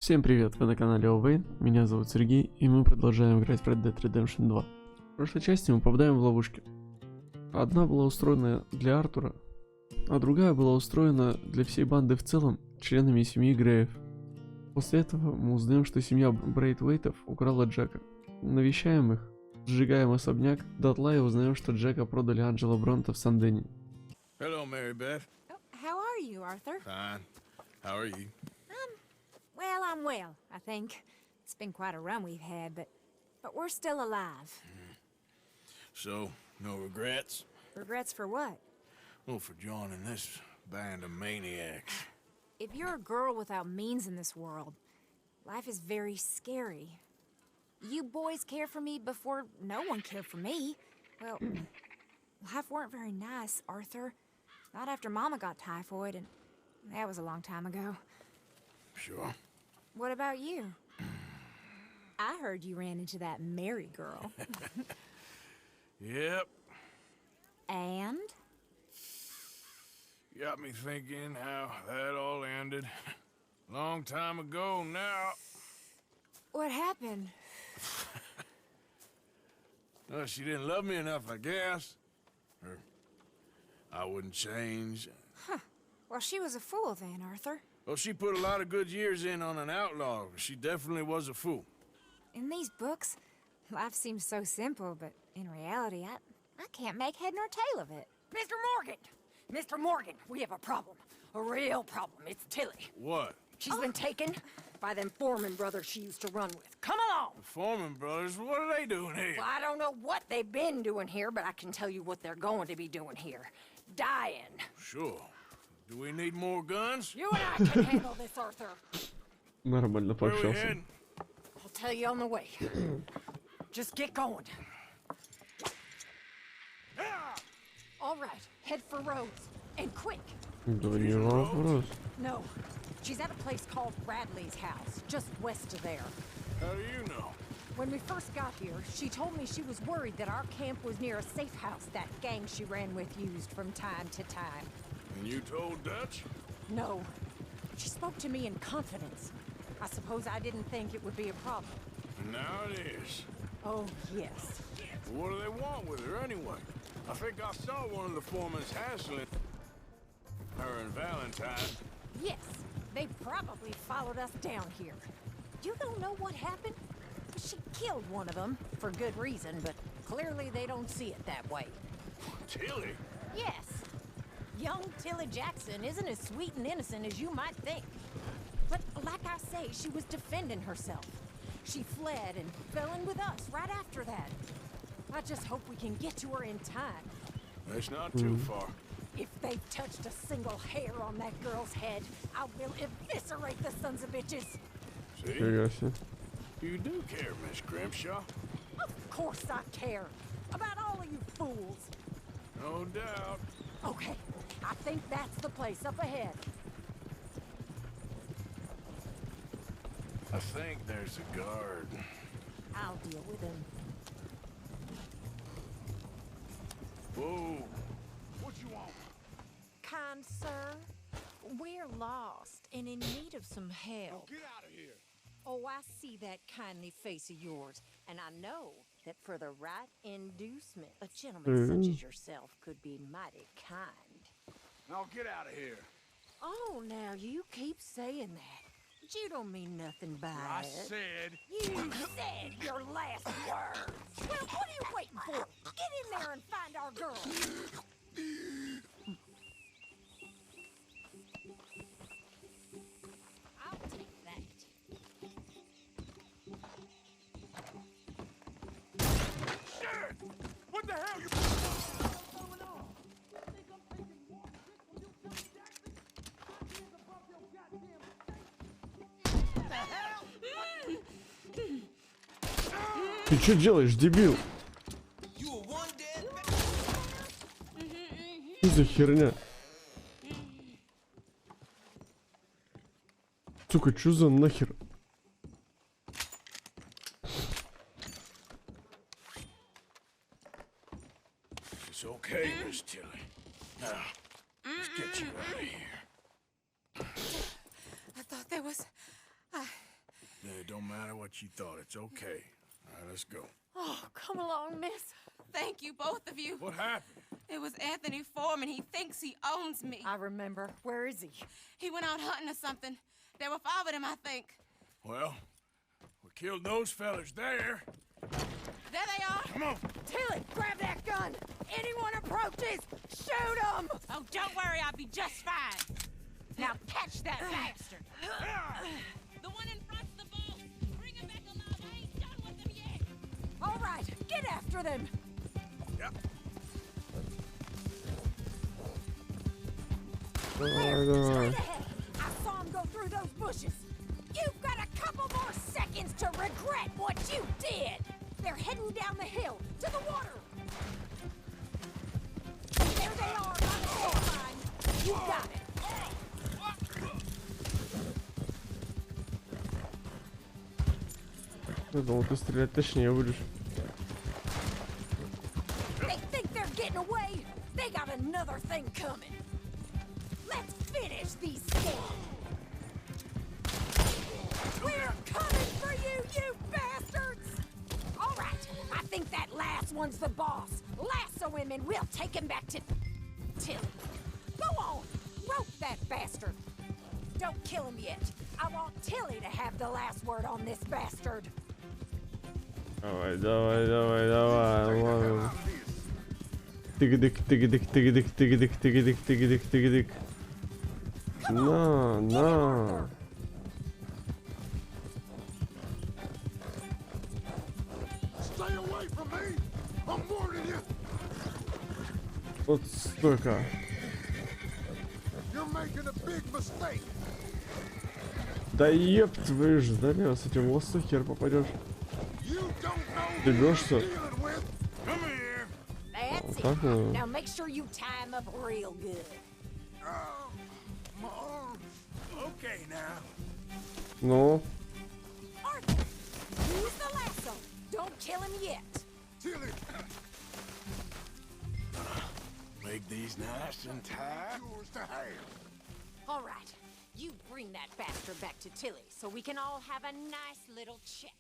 Всем привет, вы на канале Овейн, меня зовут Сергей, и мы продолжаем играть в Red Dead Redemption 2. В прошлой части мы попадаем в ловушки. Одна была устроена для Артура, а другая была устроена для всей банды в целом, членами семьи Греев. После этого мы узнаем, что семья Брейтвейтов украла Джека. Навещаем их, сжигаем особняк, дотла и узнаем, что Джека продали Анджело Бронте в Сан-Дене. Hello, Mary Beth. Oh, how are you, Arthur? Fine. How are you? Well, I'm well, I think. It's been quite a run we've had, but we're still alive. So, no regrets? Regrets for what? Well, for joining this band of maniacs. If you're a girl without means in this world, life is very scary. You boys cared for me before no one cared for me. Well, life weren't very nice, Arthur. Not after Mama got typhoid, and that was a long time ago. Sure. What about you? I heard you ran into that Mary girl. Yep. And? Got me thinking how that all ended. Long time ago now. What happened? Well, she didn't love me enough, I guess. Or I wouldn't change. Huh. Well, she was a fool then, Arthur. Well, she put a lot of good years in on an outlaw. She definitely was a fool. In these books, life seems so simple, but in reality, I can't make head nor tail of it. Mr. Morgan! Mr. Morgan, we have a problem. A real problem. It's Tilly. What? She's been taken by them Foreman brothers she used to run with. Come along! The Foreman brothers, what are they doing here? Well, I don't know what they've been doing here, but I can tell you what they're going to be doing here. Dying. Sure. Do we need more guns? You and I can handle this, Arthur. Нормально Where we пообщался. heading? I'll tell you on the way. Just get going. All right, head for Rhodes. And quick. Да не вопрос. No, she's at a place called Bradley's house, just west of there. How do you know? When we first got here, she told me she was worried that our camp was near a safe house that gang she ran with used from time to time. And you told Dutch? No. She spoke to me in confidence. I suppose I didn't think it would be a problem. Now it is. Oh, yes. What do they want with her anyway? I think I saw one of the foremans hassling her and Valentine. Yes, they probably followed us down here. You don't know what happened? She killed one of them, for good reason, but clearly they don't see it that way. Tilly? Yes. Young Tilly Jackson isn't as sweet and innocent as you might think. But like I say, she was defending herself. She fled and fell in with us right after that. I just hope we can get to her in time. That's not too far. If they've touched a single hair on that girl's head, I will eviscerate the sons of bitches. See? Фига себе. You do care, Miss Grimshaw. Of course I care. About all of you fools. No doubt. Okay, I think that's the place up ahead. I think there's a guard. I'll deal with him. Whoa. What you want? Kind sir, we're lost and in need of some help. Get out of here. Oh, I see that kindly face of yours, and I know that for the right inducement, a gentleman such as yourself could be mighty kind. Now get out of here. Oh, now you keep saying that. But you don't mean nothing by I it. said. You said your last words. Well, what are you waiting for? Get in there and find our girl. I'll take that. Shit! What the hell you going on? Ты что делаешь, дебил? Что за херня? Сука, что за нахер? It's okay, Miss Tilly. Now, let's get you out of here. I thought there was... It don't matter what you thought. It's okay. All right, let's go. Oh, come along, miss. Thank you, both of you. What happened? It was Anthony Foreman. He thinks he owns me. I remember. Where is he? He went out hunting or something. There were 5 of them, I think. Well, we killed those fellas there. There they are. Come on. Tilly, grab that gun! Anyone approaches, shoot them! Oh, don't worry. I'll be just fine. Now catch that bastard. The one in front's the boss. Bring him back alive. I ain't done with them yet. All right, get after them! Yeah. There, straight ahead! I saw him go through those bushes! You've got a couple more seconds to regret what you did! They're heading down the hill, to the water! There they are, by the shoreline! You got it! Я думал, ты стрелять точнее будешь. They think they're getting away? They got another thing coming! Let's finish these scams! We're coming for you, you bastards! All right, I think that last one's the boss. Lasso him and we'll take him back to Tilly. Go on, rope that bastard. Don't kill him yet. I want Tilly to have the last word on this bastard. Давай, давай, давай, давай, ладно. Тыгдык, тыгдык, тыгдык, тыгдык, тыгдык, тыгдык, тыгдык. На, на. Stay away from me. I'm warning you. Вот столько. You're making a big mistake. Да еб твою ж, да с этим лосо хер попадешь. You don't know Ты who бьешься? you're dealing with. Come here. That's так, it. Now make sure you tie him up real good. Oh, my arm. Okay now. Ну, Arthur, use the lasso. Don't kill him yet. Tilly. Make these nice and tight. Yours to have. All right, you bring that bastard back to Tilly so we can all have a nice little chat.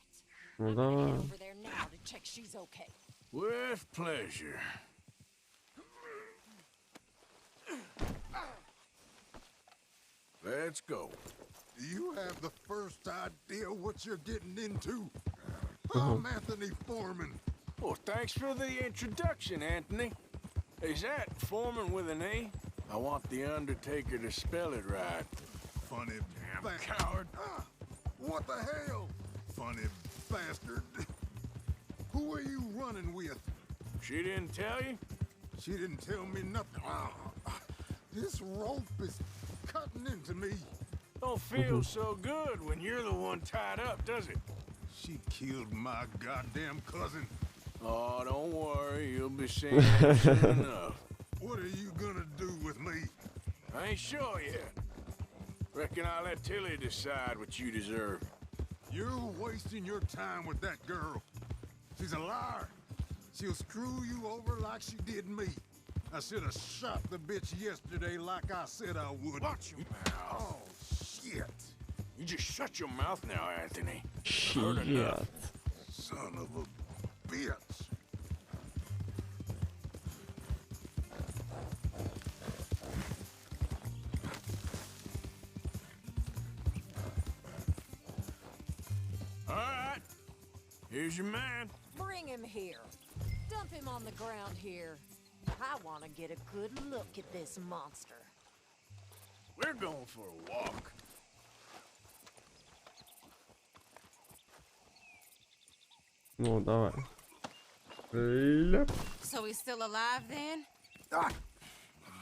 ну I'm gonna head давай. over there now to check she's okay. With pleasure. Let's go. You have the first idea what you're getting into. I'm Anthony Foreman. Well, thanks for the introduction, Anthony. Is that Foreman with an A? I want the Undertaker to spell it right. Funny damn coward. What the hell? Funny bastard. Who are you running with? She didn't tell you? She didn't tell me nothing. This rope is cutting into me. Don't feel so good when you're the one tied up, does it? She killed my goddamn cousin. Oh, don't worry. You'll be seeing it soon enough. What are you gonna do with me? I ain't sure yet. Reckon I'll let Tilly decide what you deserve. You're wasting your time with that girl. She's a liar. She'll screw you over like she did me. I should have shot the bitch yesterday like I said I would. Watch your mouth. Oh, shit. You just shut your mouth now, Anthony. Heard Shit. enough. Son of a bitch. All right. Here's your man. Bring him here. Dump him on the ground here. I want to get a good look at this monster. We're going for a walk. Ну, давай. Ляп. So he's still alive then? I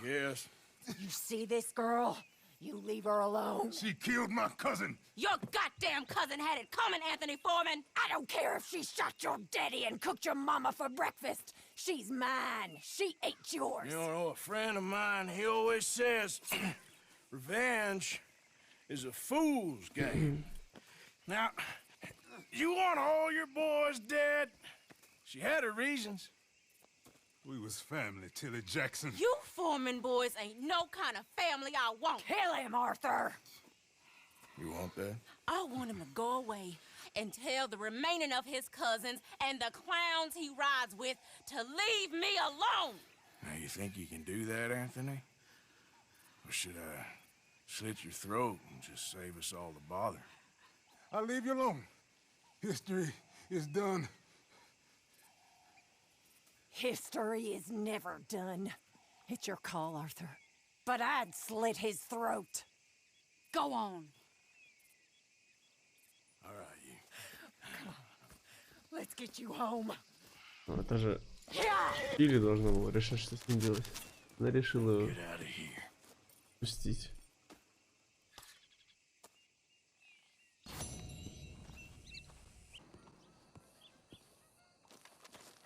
guess. You see this girl? You leave her alone. She killed my cousin. Your goddamn cousin had it coming, Anthony Foreman! I don't care if she shot your daddy and cooked your mama for breakfast. She's mine. She ate yours. You know, a friend of mine, he always says, revenge is a fool's game. Now, you want all your boys dead? She had her reasons. We was family, Tilly Jackson. You Foreman boys ain't no kind of family I want. Kill him, Arthur. You want that? I want him to go away and tell the remaining of his cousins and the clowns he rides with to leave me alone. Now, you think you can do that, Anthony? Or should I slit your throat and just save us all the bother? I'll leave you alone. History is done. History is never done. It's your call, Arthur. But I'd slit his throat. Go on. All right, you. Let's get you home. Ну, это же Билли должна была решить, что с ним делать. Она решила его Get out of here. пустить.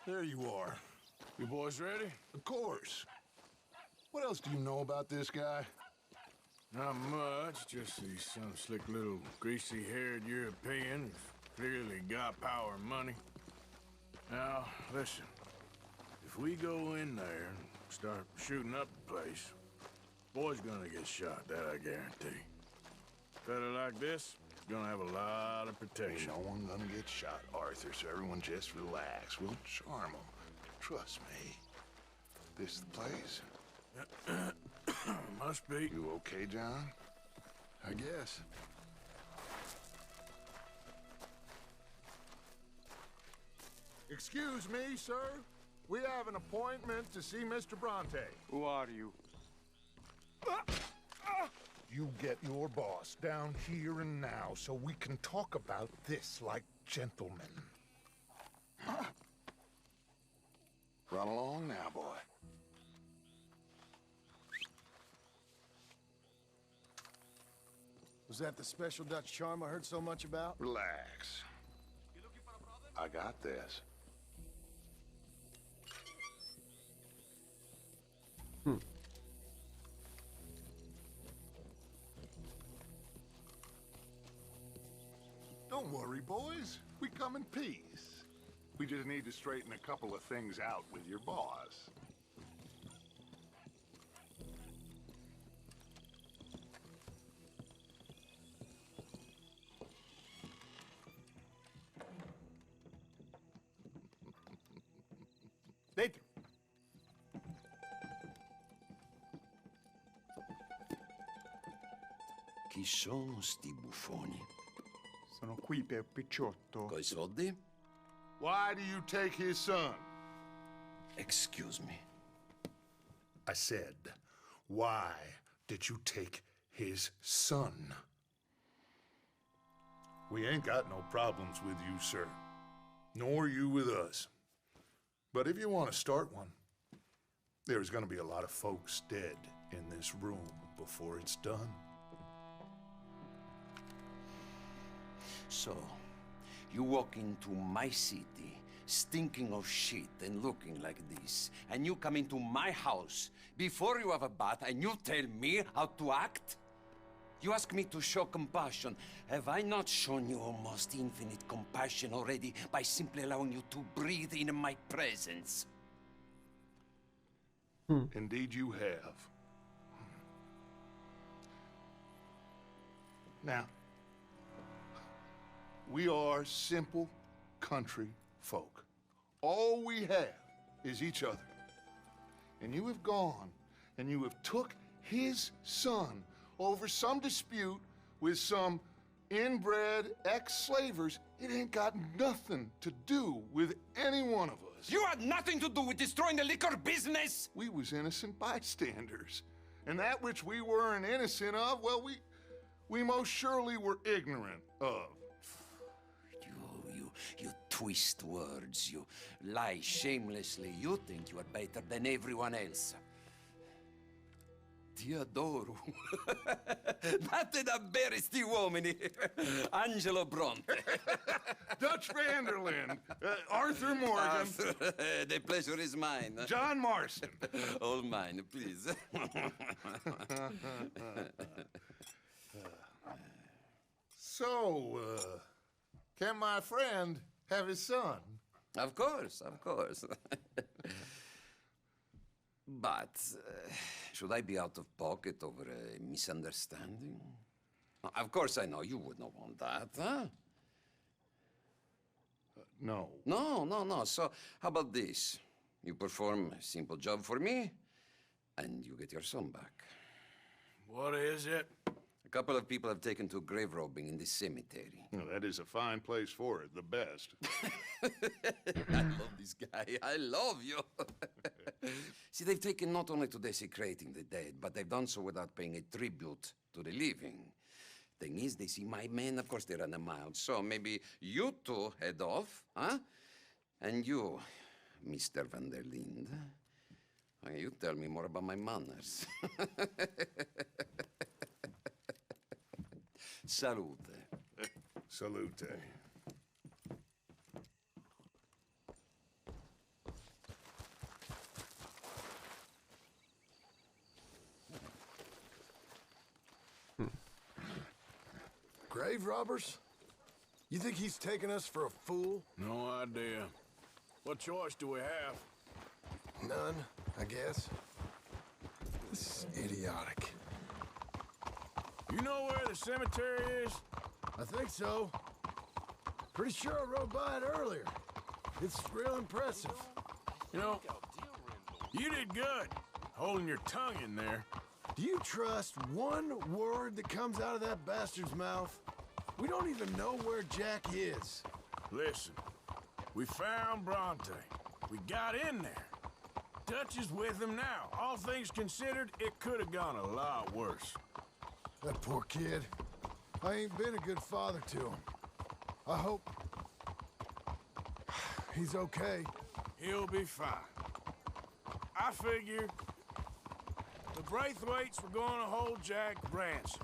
There you are. You boys ready? Of course. What else do you know about this guy? Not much, just he's some slick little greasy-haired European who's clearly got power and money. Now, listen. If we go in there and start shooting up the place, boy's gonna get shot, that I guarantee. Fella like this, gonna have a lot of protection. Ain't no one gonna get shot, Arthur, so everyone just relax. We'll charm them. Trust me. This the place? Must be. You okay, John? I guess. Excuse me, sir. We have an appointment to see Mr. Bronte. Who are you? You get your boss down here and now so we can talk about this like gentlemen. Run along now, boy. Was that the special Dutch charm I heard so much about? Relax. I got this. Don't worry, boys. We come in peace. We just need to straighten a couple of things out with your boss. Dentro. Chi sono sti buffoni? Sono qui per Picciotto. Coi soldi? Why do you take his son? Excuse me. I said, why did you take his son? We ain't got no problems with you, sir. Nor you with us. But if you want to start one, there's gonna be a lot of folks dead in this room before it's done. So, you walk into my city, stinking of shit and looking like this, and you come into my house before you have a bath and you tell me how to act? You ask me to show compassion. Have I not shown you almost infinite compassion already by simply allowing you to breathe in my presence? Indeed you have. Now, we are simple country folk. All we have is each other. And you have gone and you have took his son over some dispute with some inbred ex-slavers. It ain't got nothing to do with any one of us. You had nothing to do with destroying the liquor business! We was innocent bystanders. And that which we weren't innocent of, well, we most surely were ignorant of. You twist words, you lie shamelessly, you think you are better than everyone else. Ti adoro. Date da bere sti uomini. Anджело Bronte. Dutch Vanderland, Arthur Morgan, Arthur, the pleasure is mine. John Marston. All mine, please. So, can my friend have his son? Of course, of course. But should I be out of pocket over a misunderstanding? Of course I know you would not want that, huh? No. No. So, how about this? You perform a simple job for me, and you get your son back. What is it? A couple of people have taken to grave robbing in this cemetery. Well, that is a fine place for it, the best. I love this guy. I love you. See, they've taken not only to desecrating the dead, but they've done so without paying a tribute to the living. Thing is, they see my men, of course they run a mile. So maybe you two head off, huh? And you, Mr. Van der Linde, you tell me more about my manners. Salute. Salute. Grave robbers? You think he's taking us for a fool? No idea. What choice do we have? None, I guess. This is idiotic. You know where the cemetery is? I think so. Pretty sure I rode by it earlier. It's real impressive. You know, you did good, holding your tongue in there. Do you trust one word that comes out of that bastard's mouth? We don't even know where Jack is. Listen, we found Bronte. We got in there. Dutch is with him now. All things considered, it could have gone a lot worse. That poor kid. I ain't been a good father to him. I hope he's okay. He'll be fine. I figure the Braithwaites were going to hold Jack ransom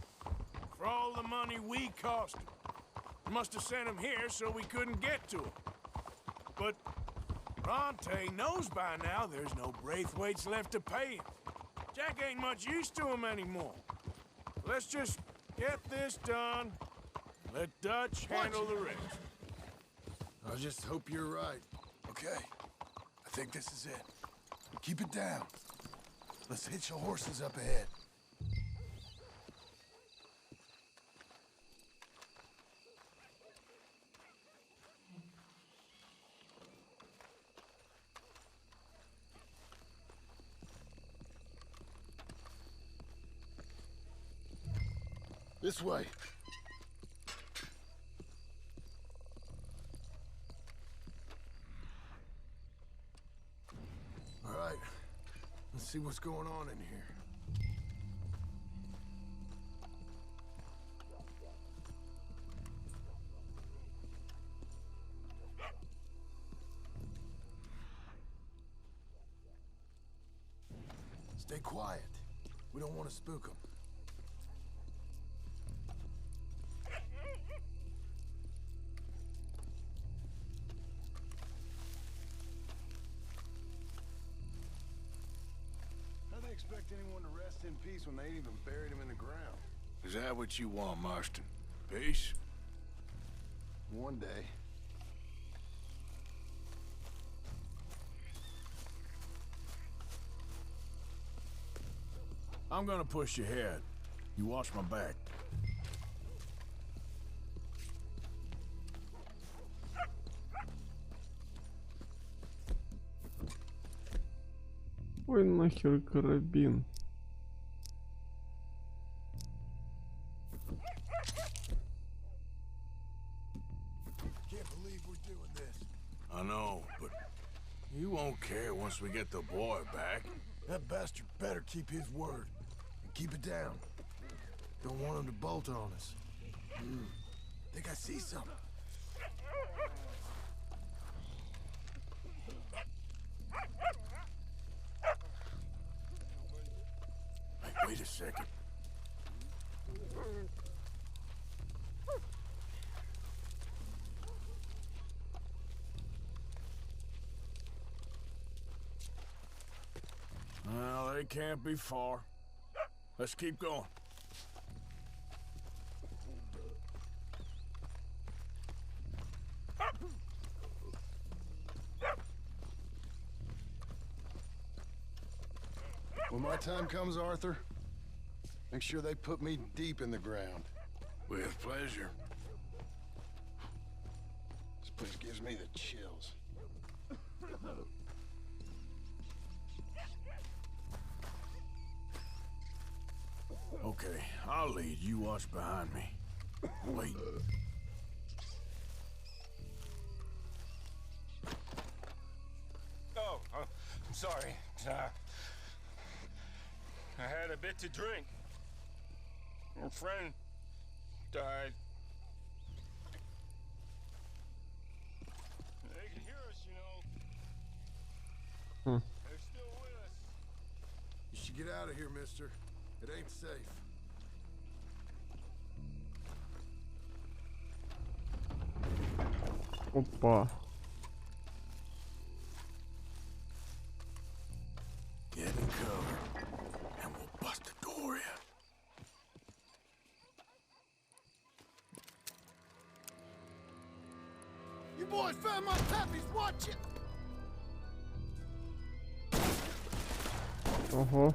for all the money we cost him. Must have sent him here so we couldn't get to him. But Bronte knows by now there's no Braithwaites left to pay him. Jack ain't much use to him anymore. Let's just get this done. Let Dutch handle the rest. I just hope you're right. Okay, I think this is it. Keep it down. Let's hitch the horses up ahead. This way. All right. Let's see what's going on in here. Stay quiet. We don't want to spook them. Expect anyone to rest in peace when they ain't even buried him in the ground. Is that what you want, Marston? Peace? One day. I'm gonna push your head. You watch my back. Ой, нахер карабин. Can't believe we're doing this. I know, but you won't care once we get the boy back. That bastard better keep his word. And keep it down. Don't want him to bolt on us. Think I see something. Wait a second. Well, they can't be far. Let's keep going. When my time comes, Arthur, make sure they put me deep in the ground. With pleasure. This place gives me the chills. Okay, I'll lead. You watch behind me. Wait. Oh, I'm sorry. I had a bit to drink. Your friend died. They can hear us, you know. They're still with us. You should get out of here, mister. It ain't safe. Опа. Get in cover, and we'll bust the door in. You boys found my puppies, watch it! Ого.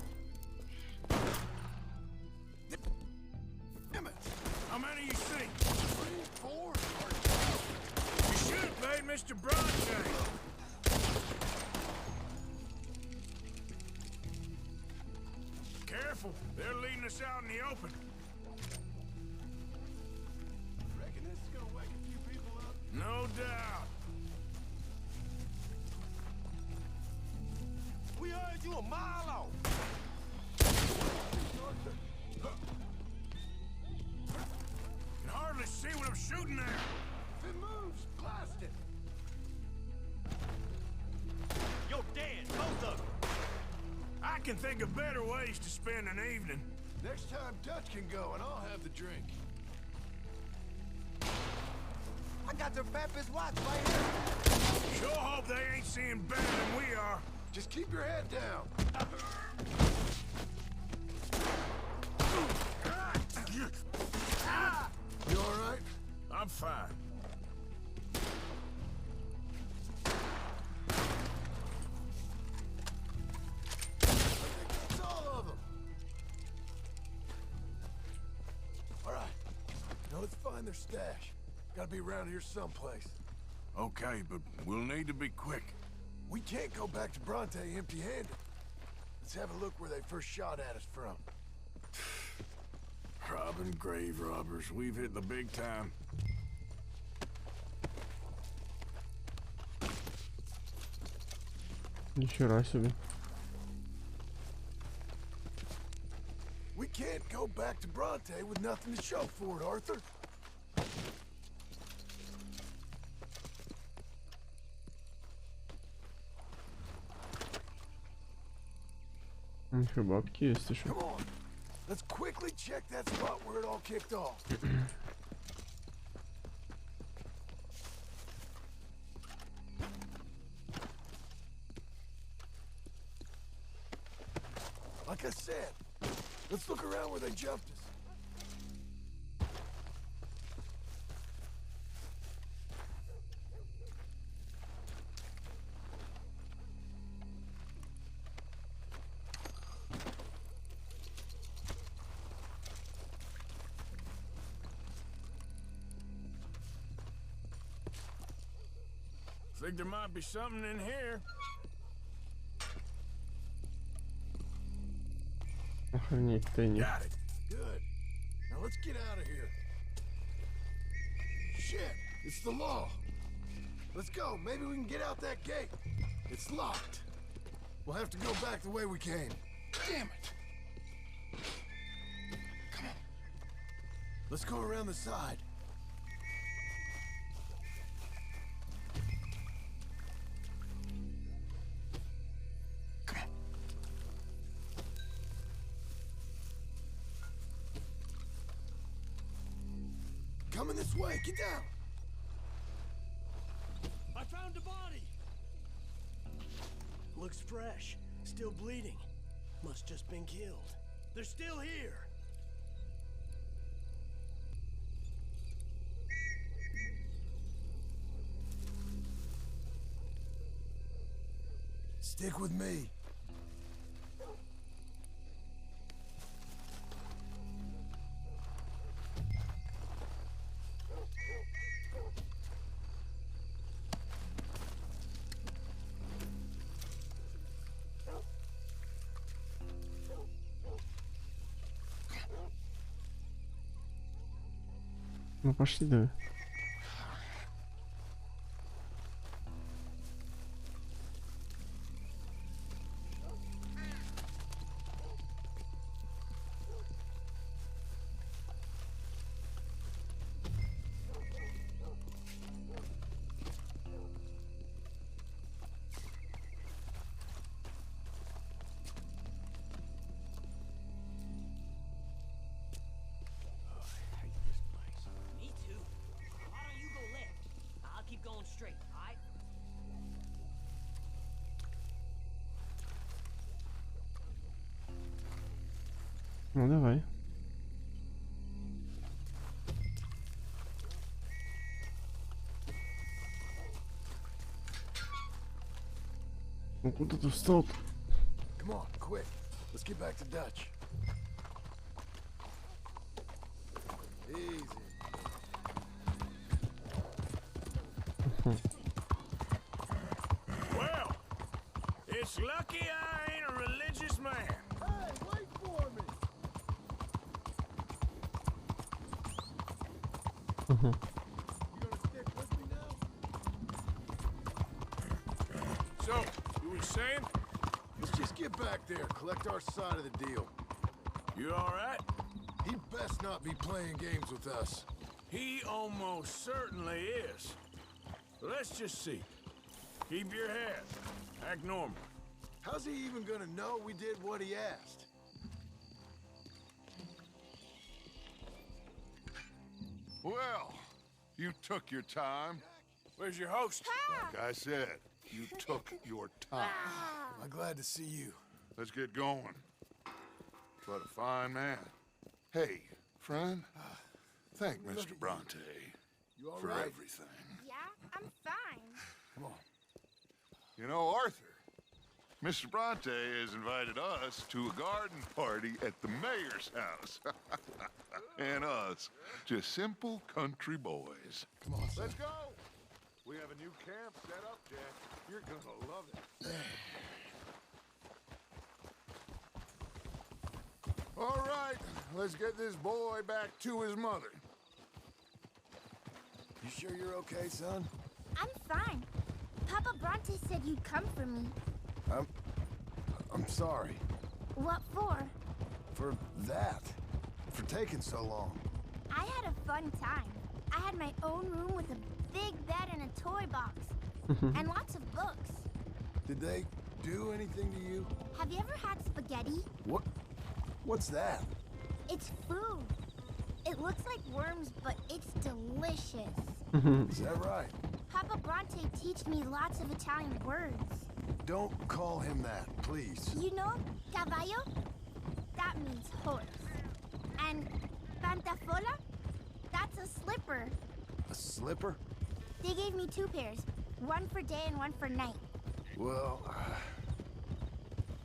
Damn it! How many you see? 3, 4. You should have paid Mr. Bronte. Careful, they're leading us out in the open. Reckon this is gonna wake a few people up? No doubt. We heard you a mile off. Can hardly see what I'm shooting at. If it moves, blast it. You're dead, both of them. I can think of better ways to spend an evening. Next time, Dutch can go, and I'll have the drink. I got their Papa's watch right here. Sure hope they ain't seeing better than we are. Just keep your head down. You all right? I'm fine. That's all of them. All right. Now let's find their stash. Gotta be around here someplace. Okay, but we'll need to be quick. We can't go back to Bronte empty-handed. Let's have a look where they first shot at us from. Robbing grave robbers. We've hit the big time. Нихера себе. We can't go back to Bronte with nothing to show for it, Arthur. Еще бабки есть еще. Come on. Let's quickly check that spot where it all kicked off. Like I said, let's look around where they jumped us. Think there might be something in here. Охренеть, тайник. Got it. Good. Now let's get out of here. Shit, it's the law. Let's go. Maybe we can get out that gate. It's locked. We'll have to go back the way we came. Damn it. Come on. Let's go around the side. Coming this way, get down! I found a body! Looks fresh, still bleeding. Must just been killed. They're still here! Stick with me. Ну пошли, давай. Me too. Why don't you go left? I'll keep going straight, alright? Ну давай. Ну куда ты встал-то? Come on, quick. Let's get back to Dutch. Easy. Well, it's lucky I ain't a religious man. Hey, wait for me! You gonna stick with me now? So, you were saying? Let's just get back there, collect our side of the deal. You alright? He'd best not be playing games with us. He almost certainly is. Let's just see. Keep your head. Act normal. How's he even gonna know we did what he asked? Well, you took your time. Where's your host? Like I said, you took your time. I'm glad to see you. Let's get going. What a fine man. Hey, friend, thank Mr. Bronte You all for right? everything. Yeah, I'm fine. Come on. You know, Arthur, Mr. Bronte has invited us to a garden party at the mayor's house. And us, just simple country boys. Come on, son. Let's go! We have a new camp set up, Jack. You're gonna love it. All right, let's get this boy back to his mother. You sure you're okay, son? I'm fine. Papa Bronte said you'd come for me. I'm sorry. What for? For that. For taking so long. I had a fun time. I had my own room with a big bed and a toy box. And lots of books. Did they do anything to you? Have you ever had spaghetti? What's that? It's food. It looks like worms, but it's delicious. Is that right? Papa Bronte teach me lots of Italian words. Don't call him that, please. You know, caballo? That means horse. And pantafola? That's a slipper. A slipper? They gave me 2 pairs, one for day and one for night. Well,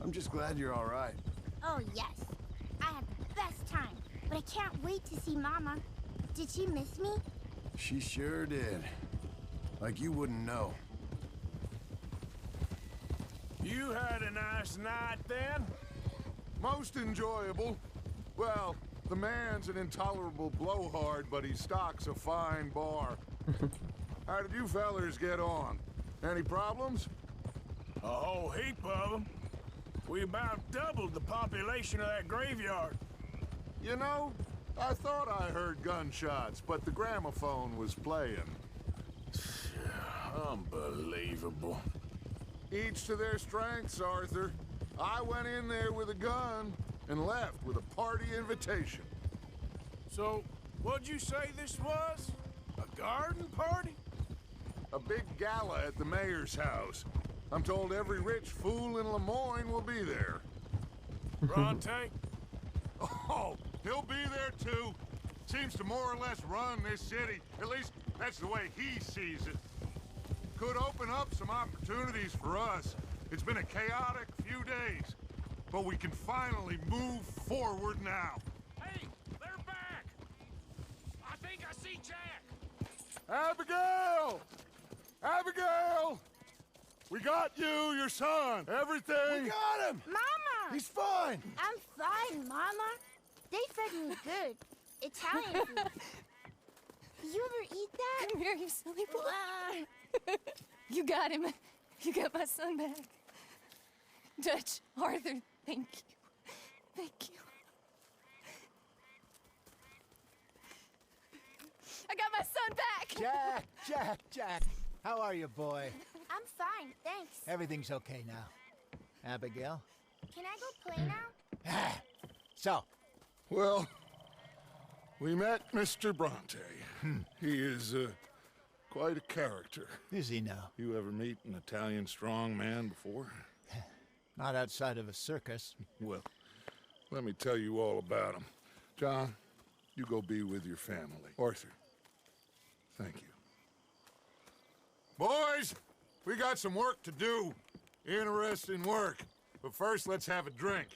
I'm just glad you're all right. Oh, yes. I had the best time, but I can't wait to see Mama. Did she miss me? She sure did. Like you wouldn't know. You had a nice night then? Most enjoyable. Well, the man's an intolerable blowhard, but he stocks a fine bar. How did you fellers get on? Any problems? A whole heap of them. We about doubled the population of that graveyard. You know, I thought I heard gunshots, but the gramophone was playing. Unbelievable. Each to their strengths, Arthur. I went in there with a gun and left with a party invitation. So, what'd you say this was? A garden party? A big gala at the mayor's house. I'm told every rich fool in Lemoyne will be there. Bronte? Oh, he'll be there too. Seems to more or less run this city. At least that's the way he sees it. Could open up some opportunities for us. It's been a chaotic few days, but we can finally move forward now. Hey, they're back! I think I see Jack! Abigail! Abigail! We got you, your son, everything. We got him! Mama! He's fine! I'm fine, Mama. They fed me good. Italian food. You ever eat that? Come here, you silly boy. You got him. You got my son back. Dutch, Arthur, thank you. Thank you. I got my son back! Jack. How are you, boy? I'm fine, thanks. Everything's okay now. Abigail? Can I go play now? So, Well, we met Mr. Bronte. He is quite a character. is he now? You ever meet an Italian strong man before? Not outside of a circus. Well, let me tell you all about him. John, you go be with your family. Arthur, thank you. Boys, we got some work to do. Interesting work. But first, let's have a drink.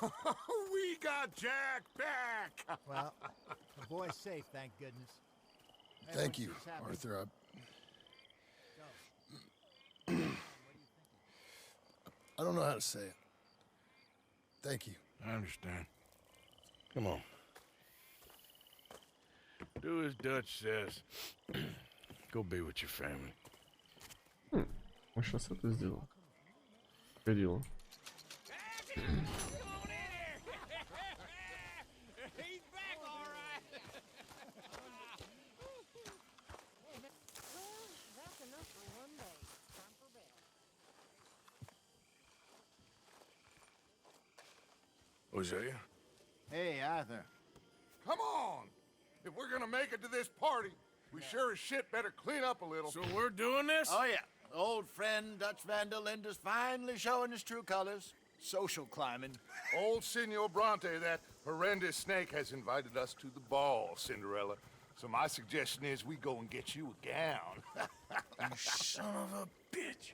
We got Jack back! Well, the boy's safe, thank goodness. Thank you, Everyone's happy. Arthur. So, I don't know how to say it. Thank you. I understand. Come on. Do as Dutch says. Go be with your family. Он сейчас это сделал. Ходила. Hosea? Hey, Arthur. Come on! If we're gonna make it to this party, we sure as shit better clean up a little. So we're doing this? Oh, yeah. Old friend Dutch Van der Linde's finally showing his true colors. Social climbing. Old Senor Bronte, that horrendous snake, has invited us to the ball, Cinderella. So my suggestion is we go and get you a gown. You son of a bitch.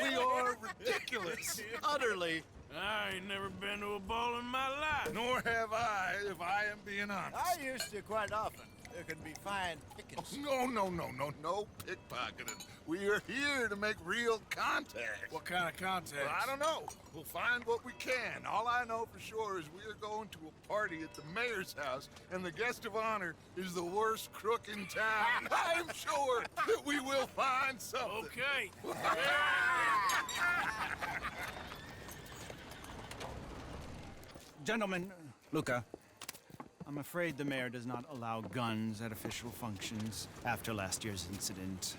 We are ridiculous. Utterly. I ain't never been to a ball in my life. Nor have I, if I am being honest. I used to quite often. There can be fine pickings. No pickpocketing. We are here to make real contact. What kind of contact? Well, I don't know. We'll find what we can. All I know for sure is we are going to a party at the mayor's house, and the guest of honor is the worst crook in town. I'm sure that we will find something. Okay. Gentlemen, Luca, I'm afraid the mayor does not allow guns at official functions after last year's incident.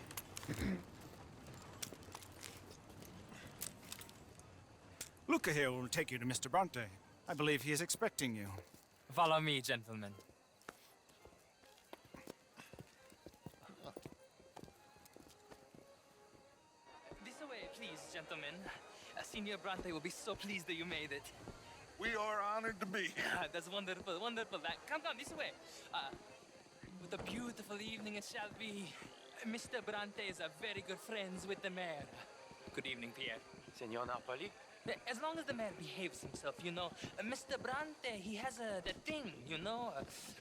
Luca here will take you to Mr. Bronte. I believe he is expecting you. Follow me, gentlemen. This way, please, gentlemen. Senior Bronte will be so pleased that you made it. We are honored to be here. That's wonderful, wonderful. Come, this way. What a beautiful evening it shall be. Mr. Bronte is a very good friends with the mayor. Good evening, Pierre. Senor Napoli? As long as the mayor behaves himself, you know. Mr. Bronte, he has the thing, you know,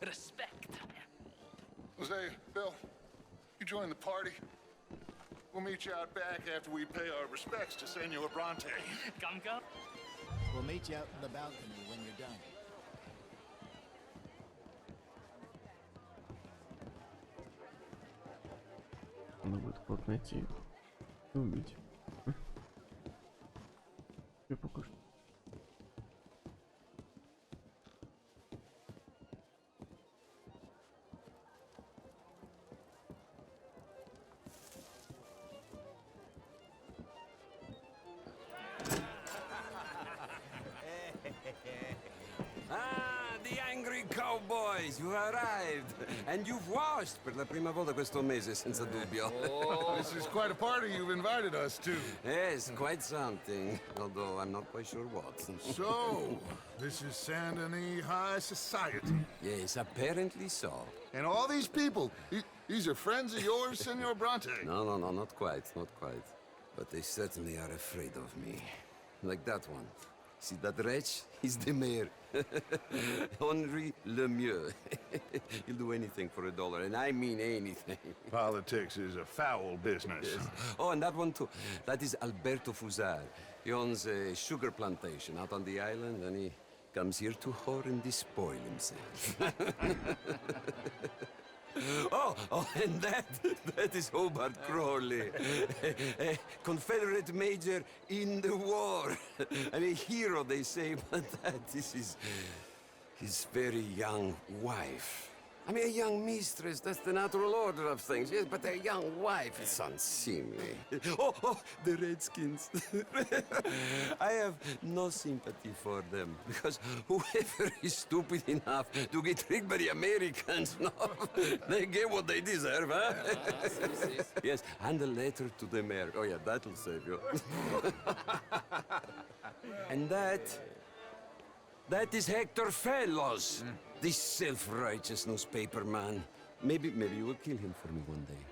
respect. Jose, Bill, you join the party. We'll meet you out back after we pay our respects to Senor Bronte. Come. We'll meet you out in the balcony when you're done. Надо будет кого-то найти и убить. Я пока что. Ah, the angry cowboys, you arrived. And you've washed per la prima volta questo mese, senza dubbio. Oh, this is quite a party you've invited us to. Yes, quite something. Although I'm not quite sure what. So, this is Saint Denis High Society. Yes, apparently so. And all these people, these are friends of yours, Senor Bronte? No, not quite, not quite. But they certainly are afraid of me. Like that one. See, that wretch? He's the mayor. Henri Lemieux. He'll do anything for $1, and I mean anything. Politics is a foul business. Yes. Oh, and that one too. That is Alberto Fusar. He owns a sugar plantation out on the island, and he comes here to whore and despoil himself. Oh, and that is Hobart Crawley, a Confederate major in the war. And a hero, they say, but that is his very young wife. I mean, a young mistress, that's the natural order of things, yes, but a young wife is unseemly. Oh, the Redskins. I have no sympathy for them, because whoever is stupid enough to get tricked by the Americans, no, they get what they deserve, huh? Yes, and a letter to the mayor. Oh, yeah, that'll save you. And that is Hector Fellows. This self-righteous newspaper man. Maybe you will kill him for me one day.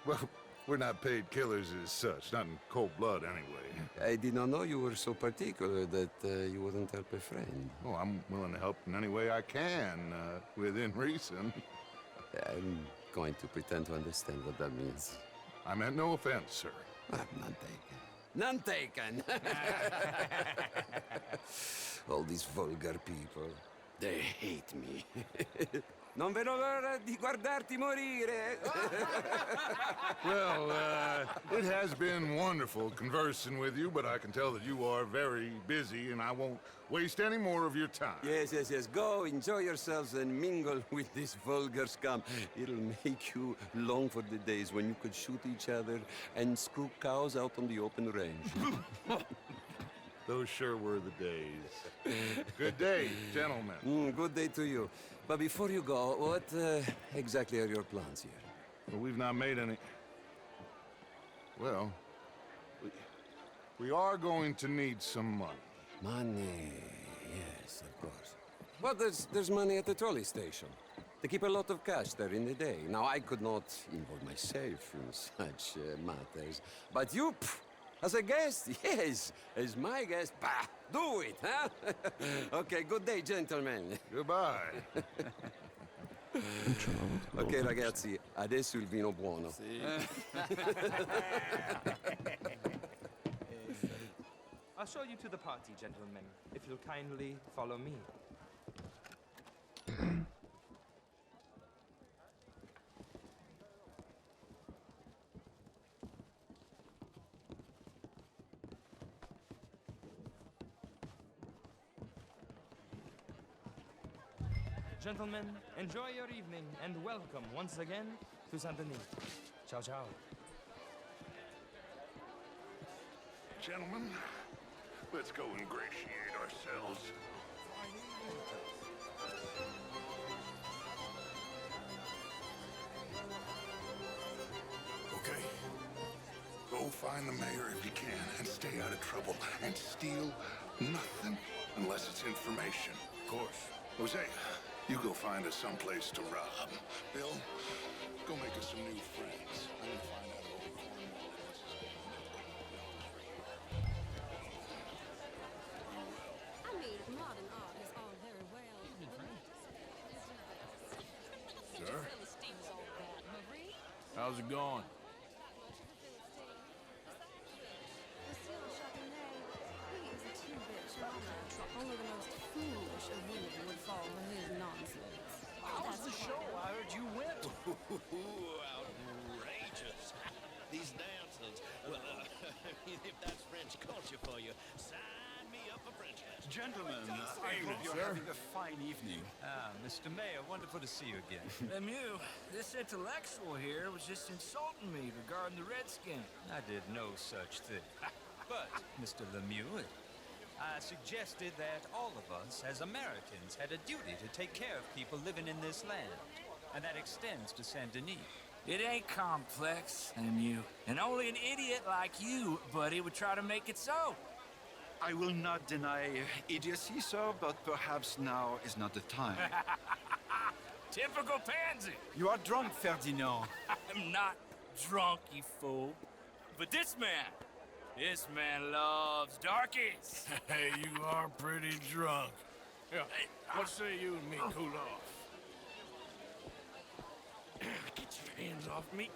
Well, we're not paid killers as such, not in cold blood anyway. I did not know you were so particular that you wouldn't help a friend. Oh, I'm willing to help in any way I can, within reason. I'm going to pretend to understand what that means. I meant no offense, sir. None taken. None taken! All these vulgar people. They hate me. Non vedo l'ora di guardarti morire. Well, it has been wonderful conversing with you, but I can tell that you are very busy, and I won't waste any more of your time. Yes. Go, enjoy yourselves, and mingle with this vulgar scum. It'll make you long for the days when you could shoot each other and screw cows out on the open range. Those sure were the days. Good day, gentlemen. Good day to you. But before you go, what exactly are your plans here? Well, we've not made any... Well, we are going to need some money. Money, yes, of course. Well, there's money at the trolley station. They keep a lot of cash there in the day. Now, I could not involve myself in such matters. But you... As a guest? Yes. As my guest? Bah! Do it, huh? Okay, good day, gentlemen. Goodbye. Ok, ragazzi, adesso il vino buono. I'll show you to the party, gentlemen, if you'll kindly follow me. Gentlemen, enjoy your evening and welcome once again to Saint Denis. Ciao, ciao. Gentlemen, let's go ingratiate ourselves. Okay. Go find the mayor if you can and stay out of trouble and steal nothing unless it's information. Of course. Jose, you go find us someplace to rob. Bill, go make us some new friends. I'm gonna find out old Cornwall what's his name. I mean, modern art is all very well. Sir? How's it going? Only the most foolish of women would fall for his nonsense. How was the show? I heard you went. Outrageous. These dancers. Well, if that's French culture for you, sign me up for French lessons. Gentlemen, I hope you're having a fine evening. Mr. Mayor, wonderful to see you again. Lemieux, this intellectual here was just insulting me regarding the Redskins. I did no such thing. But, Mr. Lemieux, I suggested that all of us, as Americans, had a duty to take care of people living in this land. And that extends to Saint Denis. It ain't complex, Lemieux. And only an idiot like you, buddy, would try to make it so. I will not deny idiocy, sir, but perhaps now is not the time. Typical pansy. You are drunk, Ferdinand. I'm not drunk, you fool. But this man, This man loves darkies. Hey, you are pretty drunk. Yeah, what say you and me cool off? Get your hands off me.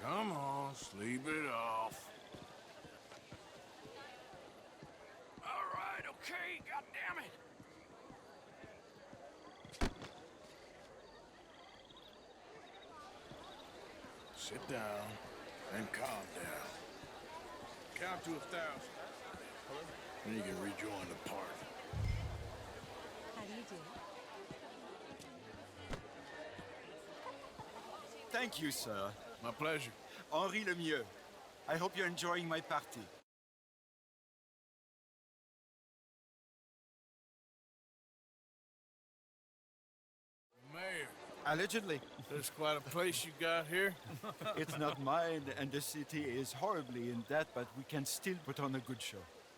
Come on, sleep it off. All right, okay, goddammit. Sit down and calm down. Count to 1,000. Then you can rejoin the party. How do you do? Thank you, sir. My pleasure. Henri Lemieux. I hope you're enjoying my party. Mayor. Allegedly. There's quite a place you got here. It's not mine, and the city is horribly in debt, but we can still put on a good show.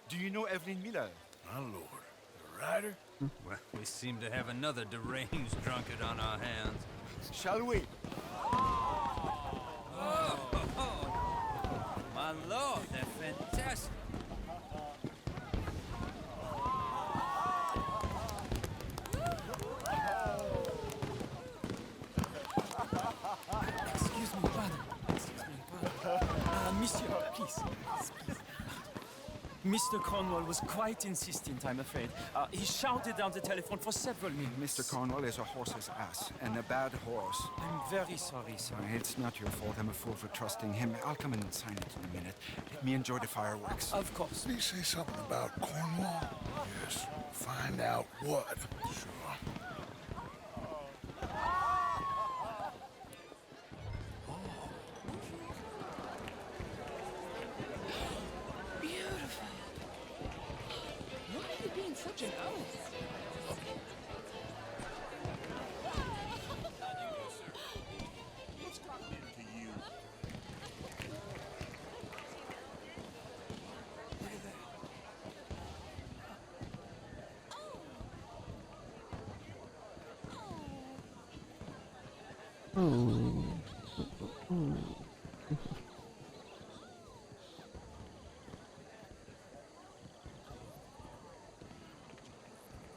Do you know Evelyn Miller? My lord. The writer? Well, we seem to have another deranged drunkard on our hands. Shall we? Oh, my lord, they're fantastic. Excuse me, pardon. Monsieur, please. Mr. Cornwall was quite insistent, I'm afraid. He shouted down the telephone for several minutes. Mr. Cornwall is a horse's ass, and a bad horse. I'm very sorry, sir. It's not your fault. I'm a fool for trusting him. I'll come in and sign it in a minute. Let me enjoy the fireworks. Of course. Did he say something about Cornwall? Yes. Find out what. Sure. Beautiful. Why are you being such an oaf?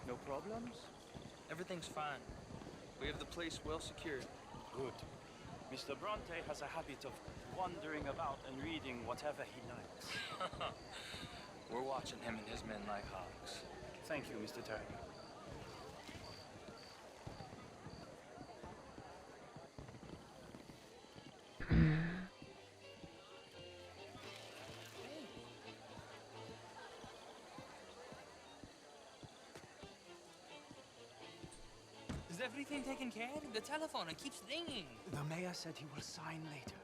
No problems? Everything's fine. We have the place well secured. Good. Mr. Bronte has a habit of wandering about and reading whatever he likes. We're watching him and his men like hawks. Thank you, Mr. Terry. Is everything taken care of? The telephone, it keeps ringing. The mayor said he will sign later.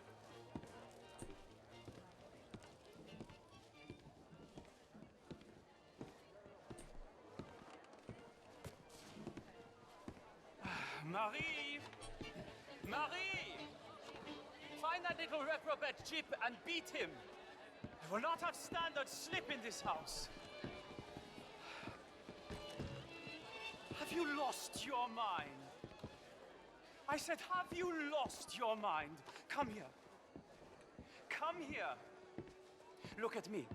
Marie! Marie! Find that little reprobate Chip and beat him. I will not have standard slip in this house. Have you lost your mind? I said, have you lost your mind? Come here. Come here. Look at me.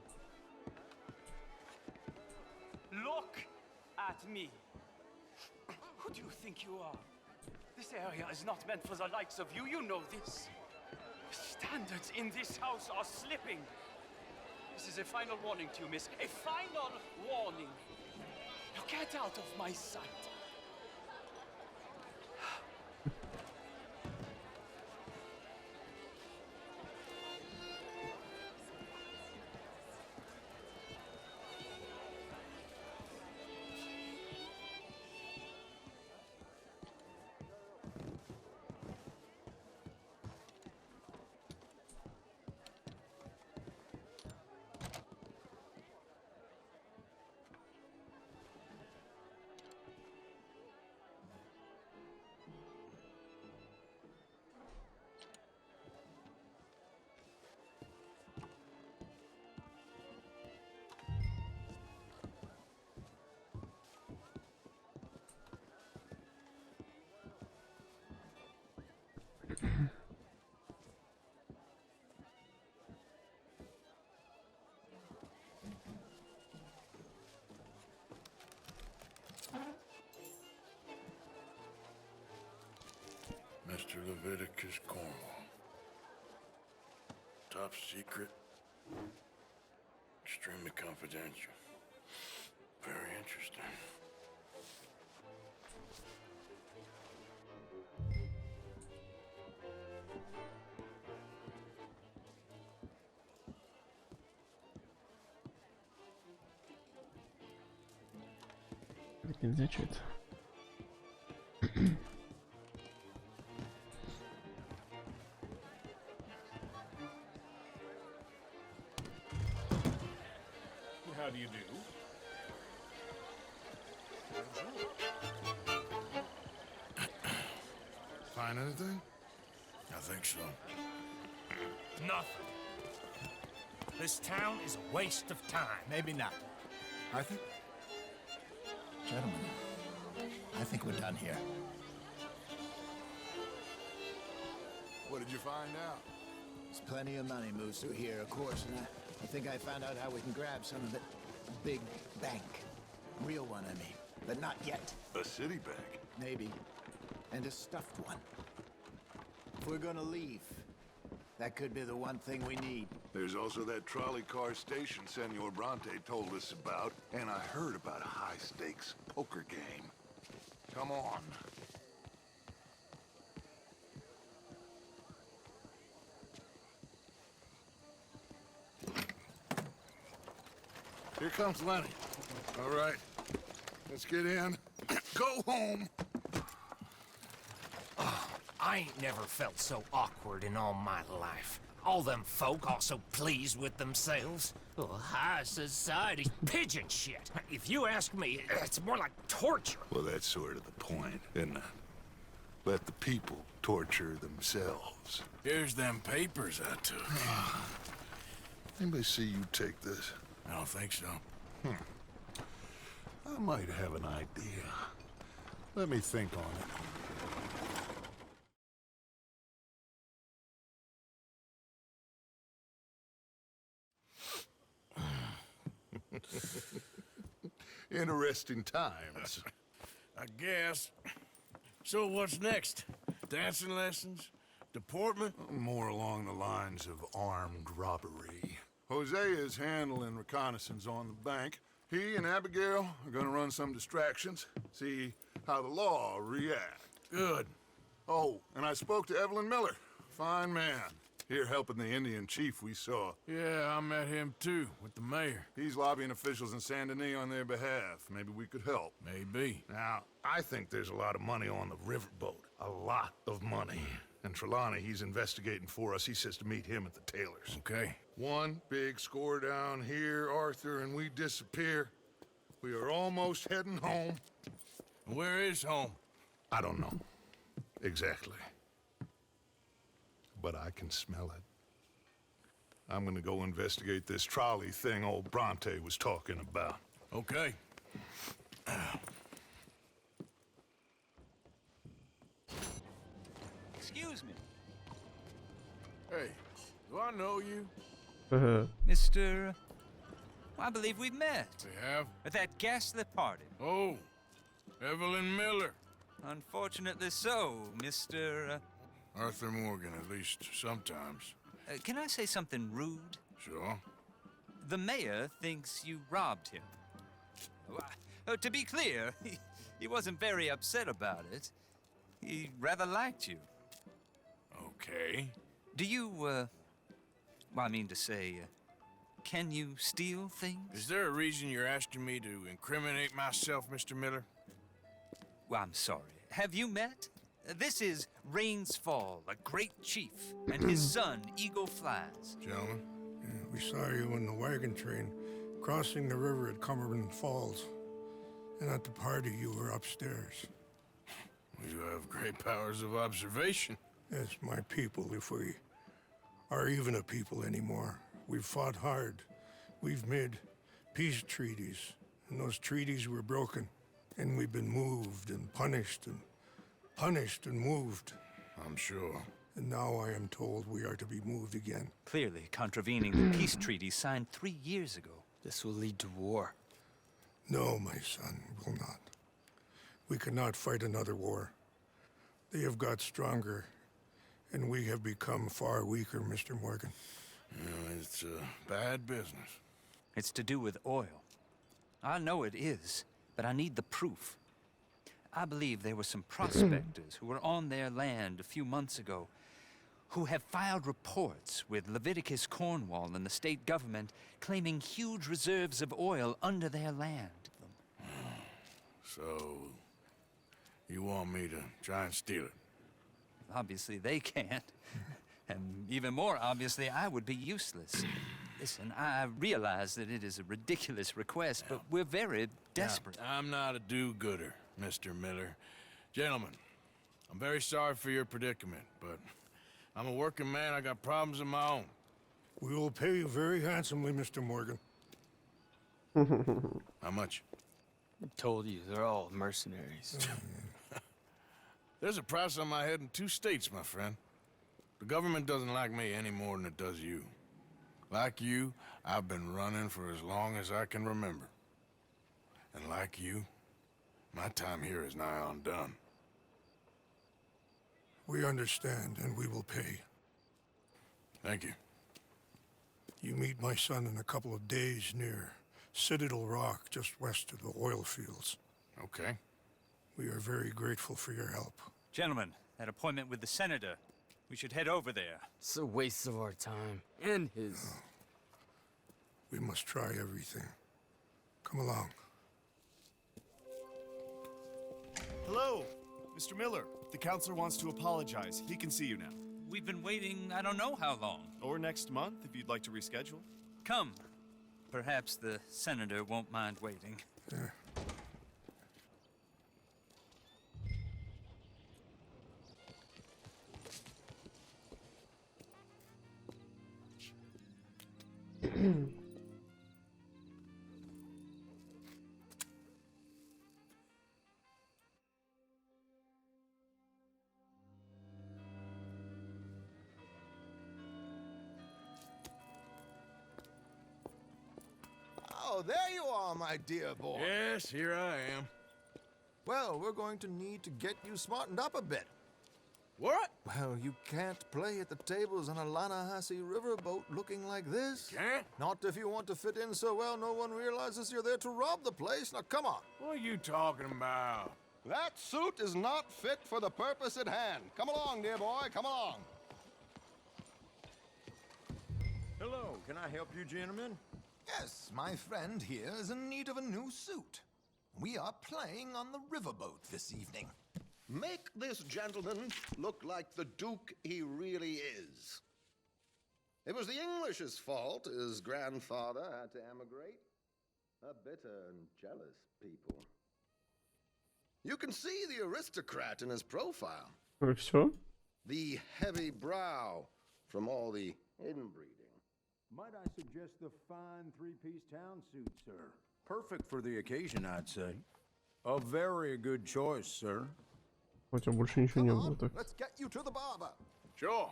Look at me. Who do you think you are? This area is not meant for the likes of you. You know this. Standards in this house are slipping. This is a final warning to you, miss. A final warning. Now get out of my sight. Leviticus Cornwall. Top secret. Extremely confidential. Very interesting. Так нельзя что-то. How do you do? Find anything? I think so. Nothing. This town is a waste of time. Maybe not. I think... Gentlemen, I think we're done here. What did you find out? There's plenty of money moves through here, of course, and I think I found out how we can grab some of it. A big bank. Real one, I mean. But not yet. A city bank? Maybe. And a stuffed one. If we're gonna leave, that could be the one thing we need. There's also that trolley car station Senor Bronte told us about, and I heard about a high-stakes poker game. Come on. Here comes Lenny. All right. Let's get in. Go home! I ain't never felt so awkward in all my life. All them folk all so pleased with themselves. Oh, high society pigeon shit. If you ask me, it's more like torture. Well, that's sort of the point, isn't it? Let the people torture themselves. Here's them papers I took. Anybody see you take this? I don't think so. I might have an idea. Let me think on it. Interesting times. I guess. So what's next? Dancing lessons? Deportment? More along the lines of armed robbery. Hosea is handling reconnaissance on the bank. He and Abigail are gonna run some distractions, see how the law reacts. Good. Oh, and I spoke to Evelyn Miller. Fine man. Here helping the Indian chief we saw. Yeah, I met him too, with the mayor. He's lobbying officials in Saint Denis on their behalf. Maybe we could help. Maybe. Now, I think there's a lot of money on the riverboat. A lot of money. And Trelawney, he's investigating for us. He says to meet him at the Taylor's. Okay. One big score down here, Arthur, and we disappear. We are almost heading home. Where is home? I don't know. Exactly. But I can smell it. I'm gonna go investigate this trolley thing old Bronte was talking about. Okay. Excuse me. Hey, do I know you? Mr. I believe we've met. We have? At that ghastly party. Oh, Evelyn Miller. Unfortunately so, Mr. Arthur Morgan, at least sometimes. Can I say something rude? Sure. The mayor thinks you robbed him. To be clear, he wasn't very upset about it. He rather liked you. Okay. Do you, well, I mean to say, can you steal things? Is there a reason you're asking me to incriminate myself, Mr. Miller? Well, I'm sorry. Have you met? This is Rains Fall, a great chief, and his son, Eagle Flies. Gentlemen? Yeah, we saw you in the wagon train crossing the river at Cumberland Falls. And at the party, you were upstairs. You have great powers of observation. Yes, my people, if we are even a people anymore. We've fought hard. We've made peace treaties, and those treaties were broken. And we've been moved and punished and moved. I'm sure. And now I am told we are to be moved again. Clearly contravening the peace treaty signed 3 years ago. This will lead to war. No, my son, will not. We cannot fight another war. They have got stronger, And we have become far weaker, Mr. Morgan. It's bad business. It's to do with oil. I know it is, but I need the proof. I believe there were some prospectors who were on their land a few months ago who have filed reports with Leviticus Cornwall and the state government claiming huge reserves of oil under their land. So, you want me to try and steal it? Obviously they can't. And even more obviously, I would be useless. Listen, I realize that it is a ridiculous request, but we're very desperate. Now, I'm not a do-gooder, Mr. Miller. Gentlemen, I'm very sorry for your predicament, but I'm a working man. I got problems of my own. We will pay you very handsomely, Mr. Morgan. How much? I told you, they're all mercenaries. There's a price on my head in 2 states, my friend. The government doesn't like me any more than it does you. Like you, I've been running for as long as I can remember. And like you, my time here is nigh undone. We understand, and we will pay. Thank you. You meet my son in a couple of days near Citadel Rock, just west of the oil fields. Okay. We are very grateful for your help. Gentlemen, that appointment with the senator. We should head over there. It's a waste of our time. And his. We must try everything. Come along. Hello, Mr. Miller. The counselor wants to apologize. He can see you now. We've been waiting I don't know how long. Or next month, if you'd like to reschedule. Come. Perhaps the senator won't mind waiting. Oh, there you are, my dear boy. Yes, here I am. Well, we're going to need to get you smartened up a bit. What? Well, you can't play at the tables on a Lannahechee riverboat looking like this. Can't? Not if you want to fit in so well no one realizes you're there to rob the place. Now, come on. What are you talking about? That suit is not fit for the purpose at hand. Come along, dear boy, come along. Hello, can I help you, gentlemen? Yes, my friend here is in need of a new suit. We are playing on the riverboat this evening. Make this gentleman look like the Duke he really is. It was the English's fault his grandfather had to emigrate. A bitter and jealous people. You can see the aristocrat in his profile. Все? The heavy brow from all the inbreeding. Might I suggest the fine three-piece town suit, sir? Perfect for the occasion, I'd say. A very good choice, sir. Хотя больше ничего не было так. Let's get you to the barber. Sure.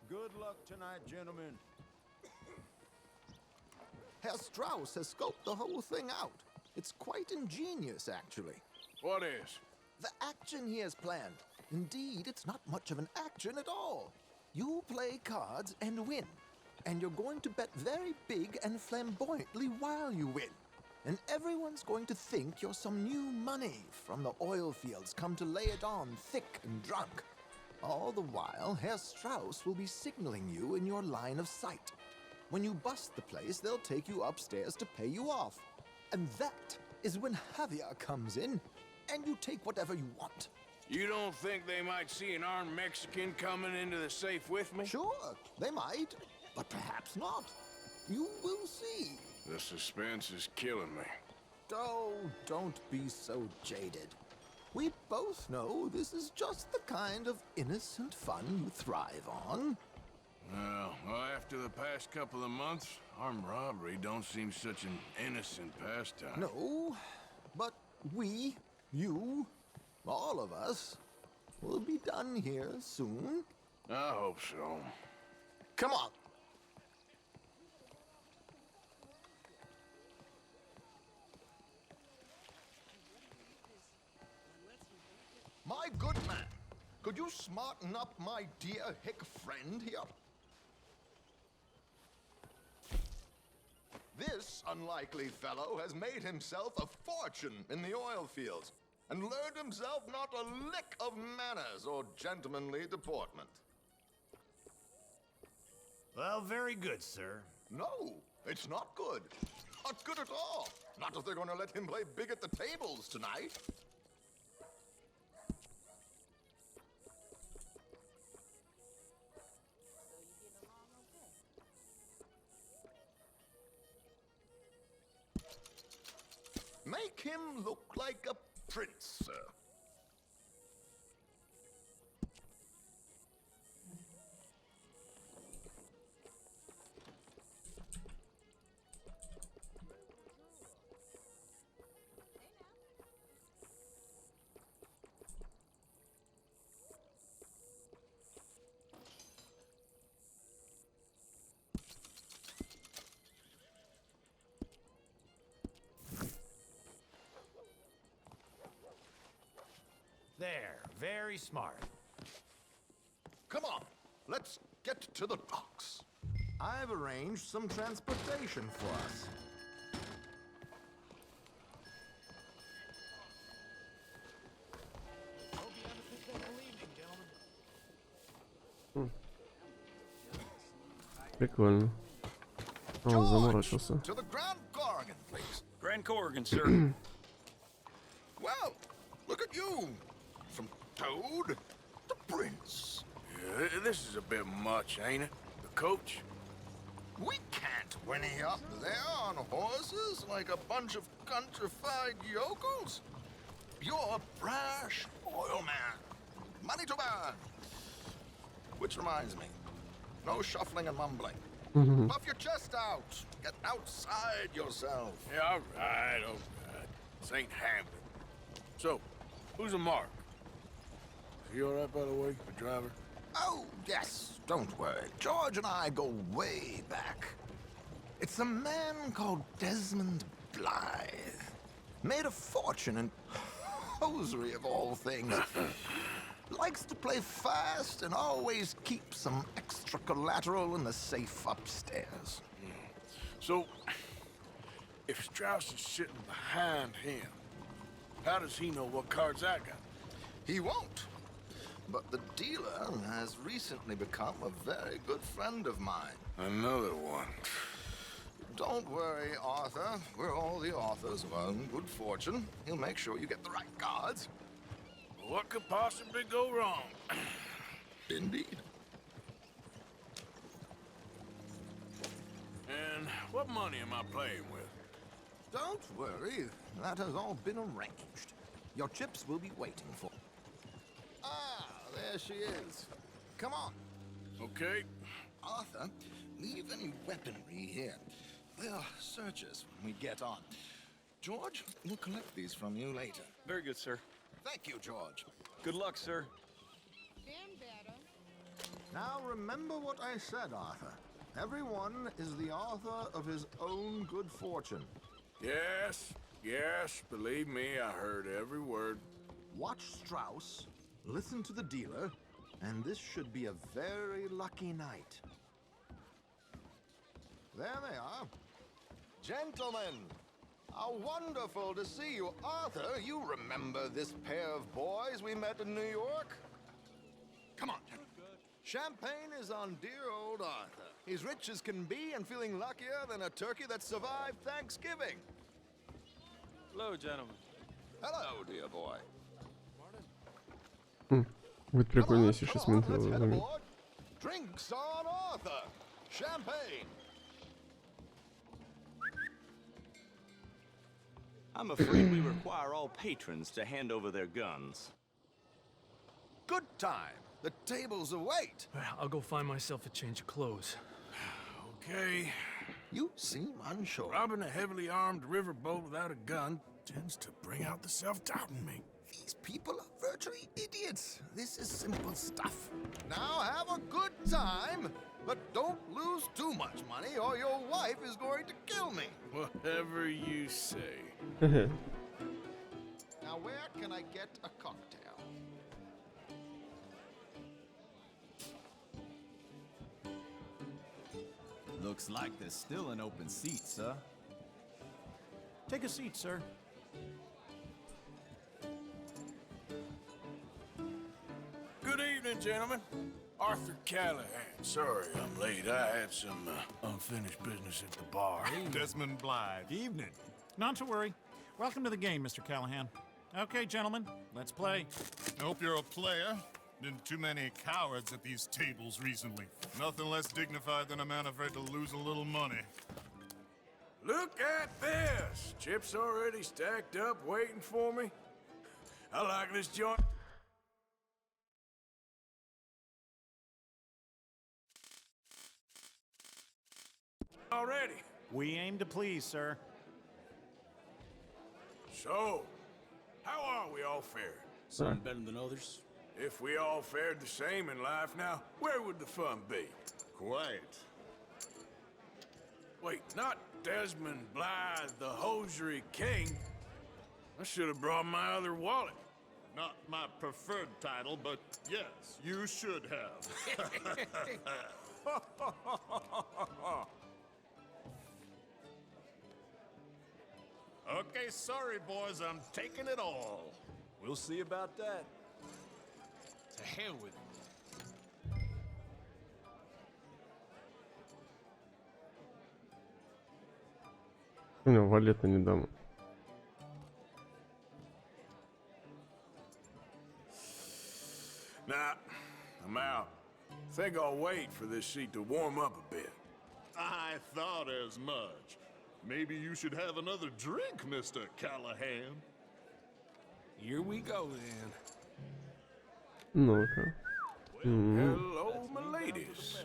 Good luck tonight, gentlemen. Herr Strauss has scoped the whole thing out. It's quite ingenious, actually. What is? The action he has planned. Indeed, it's not much of an action at all. You play cards and win. And you're going to bet very big and flamboyantly while you win. And everyone's going to think you're some new money from the oil fields come to lay it on thick and drunk. All the while, Herr Strauss will be signaling you in your line of sight. When you bust the place, they'll take you upstairs to pay you off. And that is when Javier comes in, and you take whatever you want. You don't think they might see an armed Mexican coming into the safe with me? Sure, they might, but perhaps not. You will see. The suspense is killing me. Oh, don't be so jaded. We both know this is just the kind of innocent fun you thrive on. Well, after the past couple of months, armed robbery don't seem such an innocent pastime. No, but we, you, all of us, will be done here soon. I hope so. Come on. My good man, could Could you smarten up my dear hick friend here? This unlikely fellow has made himself a fortune in the oil fields and learned himself not a lick of manners or gentlemanly deportment. Well, very good, sir. No, it's not good. Not good at all. Not if they're going to let him play big at the tables tonight. Make him look like a prince, sir. There, very smart. Come on, let's get to the docks. I've arranged some transportation for us. Прикольно. Он заморочился. To the Grand Corrigan, please. Grand Corrigan, sir. Well, look at you. From Toad to Prince. Yeah, this is a bit much, ain't it? The coach? We can't whinny up there on horses like a bunch of countrified yokels. You're a brash oil man. Money to burn. Which reminds me, no shuffling and mumbling. Puff your chest out. Get outside yourself. Yeah, all right. This ain't Hamden. So, who's a mark? Is he all right, by the way, the driver? Oh, yes. Don't worry. George and I go way back. It's a man called Desmond Blythe. Made a fortune in hosiery of all things. Likes to play fast and always keep some extra collateral in the safe upstairs. So, if Strauss is sitting behind him, how does he know what cards I got? He won't. But the dealer has recently become a very good friend of mine. Another one. Don't worry, Arthur. We're all the authors of our own good fortune. He'll make sure you get the right cards. What could possibly go wrong? Indeed. And what money am I playing with? Don't worry. That has all been arranged. Your chips will be waiting for. Ah, there she is. Come on. Okay. Arthur, leave any weaponry here. They'll search us when we get on. George, we'll collect these from you later. Very good, sir. Thank you, George. Good luck, sir. Now remember what I said, Arthur. Everyone is the author of his own good fortune. Yes, believe me, I heard every word. Watch Strauss, listen to the dealer, and this should be a very lucky night. There they are. Gentlemen, how wonderful to see you. Arthur, you remember this pair of boys we met in New York? Come on, gentlemen. Champagne is on dear old Arthur. He's rich as can be and feeling luckier than a turkey that survived Thanksgiving. Hello, gentlemen. Hello, dear boy. Будет прикольно, если сейчас менты возьмут. Drinks on Arthur. Champagne. I'm afraid we require all patrons to hand over their guns. Good time. The tables await. I'll go find myself a change of clothes. Okay. You seem unsure. Robbing a heavily armed riverboat without a gun tends to bring out the self-doubt in me. These people are virtually idiots. This is simple stuff. Now have a good time, but don't lose too much money or your wife is going to kill me. Whatever you say. Now where can I get a cocktail? Looks like there's still an open seat, sir. Take a seat, sir. Good evening, gentlemen. Arthur Callahan. Sorry I'm late. I had some unfinished business at the bar. Desmond Blythe. Evening. Not to worry. Welcome to the game, Mr. Callahan. Okay, gentlemen, let's play. I hope you're a player. Been too many cowards at these tables recently. Nothing less dignified than a man afraid to lose a little money. Look at this! Chips already stacked up, waiting for me. I like this joint. Already. We aim to please, sir. So, how are we all fared? Some better than others. If we all fared the same in life now, where would the fun be? Quiet. Wait, not Desmond Blythe, the hosiery king. I should have brought my other wallet. Not my preferred title, but yes, you should have. Okay, sorry, boys, I'm taking it all. We'll see about that. To hell with it. Валета не дам. Nah, I'm out. Think I'll wait for this seat to warm up a bit. I thought as much. Maybe you should have another drink, Mr. Callahan. Here we go, then. Ну-ка. Hello, my ladies.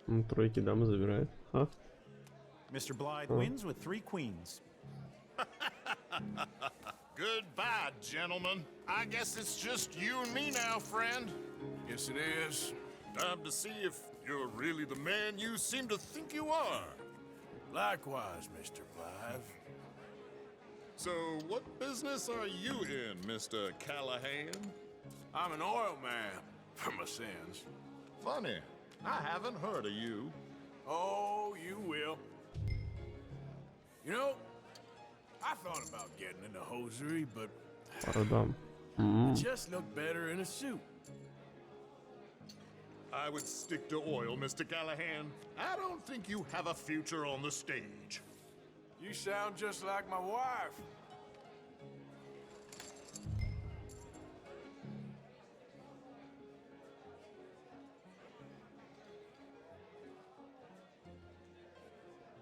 Тройки дамы забирает. Ха. Mr. Blythe wins with 3 queens. Goodbye, gentlemen. I guess it's just you and me now, friend. Yes, it is. Time to see if you're really the man you seem to think you are. Likewise, Mr. Blythe. So, what business are you in, Mr. Callahan? I'm an oil man, for my sins. Funny. I haven't heard of you. Oh, you will. You know, I thought about getting into hosiery, but Продам. it just looked better in a suit. I would stick to oil, Mr. Callahan. I don't think you have a future on the stage. You sound just like my wife.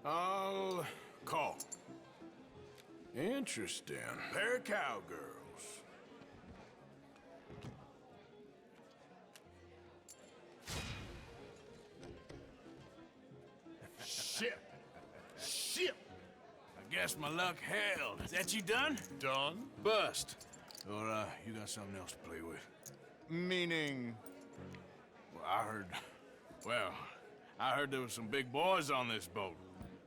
I'll call. Interesting. Pair of cowgirls. Shit. Shit. I guess my luck held. Is that you done? Done? Bust. Or, you got something else to play with? Meaning? Well, I heard there was some big boys on this boat.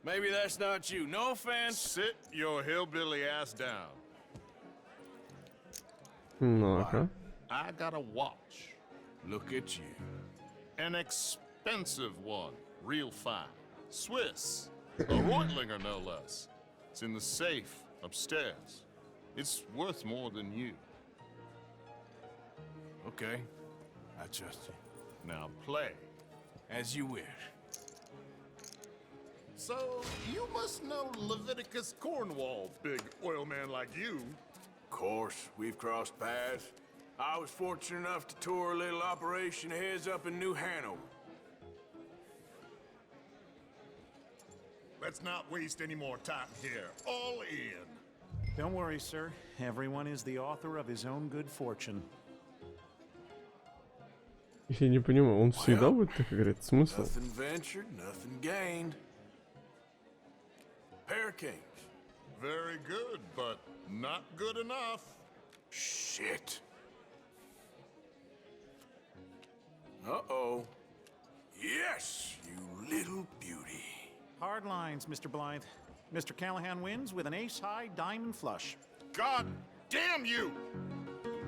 Maybe that's not you. No offense. Sit your hillbilly ass down. Ну-ка. I got a watch. Look at you. An expensive one. Real fine. Swiss. A Reutlinger, no less. It's in the safe upstairs. It's worth more than you. Okay. I trust you. Now play. As you wish. So, you must know Leviticus Cornwall, big oil man like you. Of course, we've crossed paths. I was fortunate enough to tour a little operation of his up in New Hanover. Let's not waste any more time here. All in. Don't worry, sir. Everyone is the author of his own good fortune. Я не понимаю, он всегда будет так говорить? Смысл? Nothing ventured, nothing gained. Pair of kings. Very good, but not good enough. Shit. Uh-oh. Yes, you little beauty. Hard lines, Mr. Blythe. Mr. Callahan wins with an ace-high diamond flush. God damn you!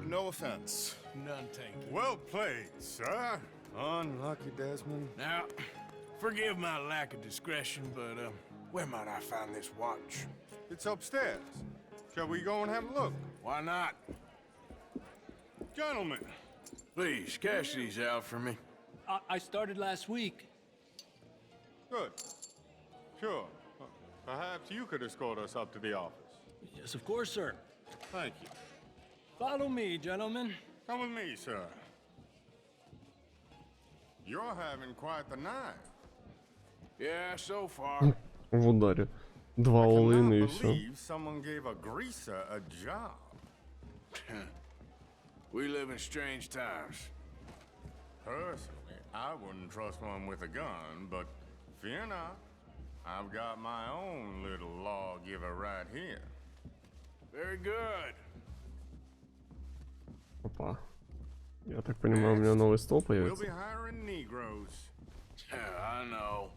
No offense. None taken. Well played, sir. Unlucky, Desmond. Now, forgive my lack of discretion, but where might I find this watch? It's upstairs. Shall we go and have a look? Why not? Gentlemen. Please, cash these out for me. I started last week. Good. Sure. Perhaps you could escort us up to the office. Yes, of course, sir. Thank you. Follow me, gentlemen. Come with me, sir. You're having quite the night. Yeah, so far. В ударе. Два all-in и все. Believe someone gave a greaser a job. We live in strange times. Personally, I wouldn't trust one with a gun, but fear not. I've got my own little lawgiver right here. Very good. Опа. Я так понимаю, у меня новый стол We'll появится. be hiring Negroes. I know.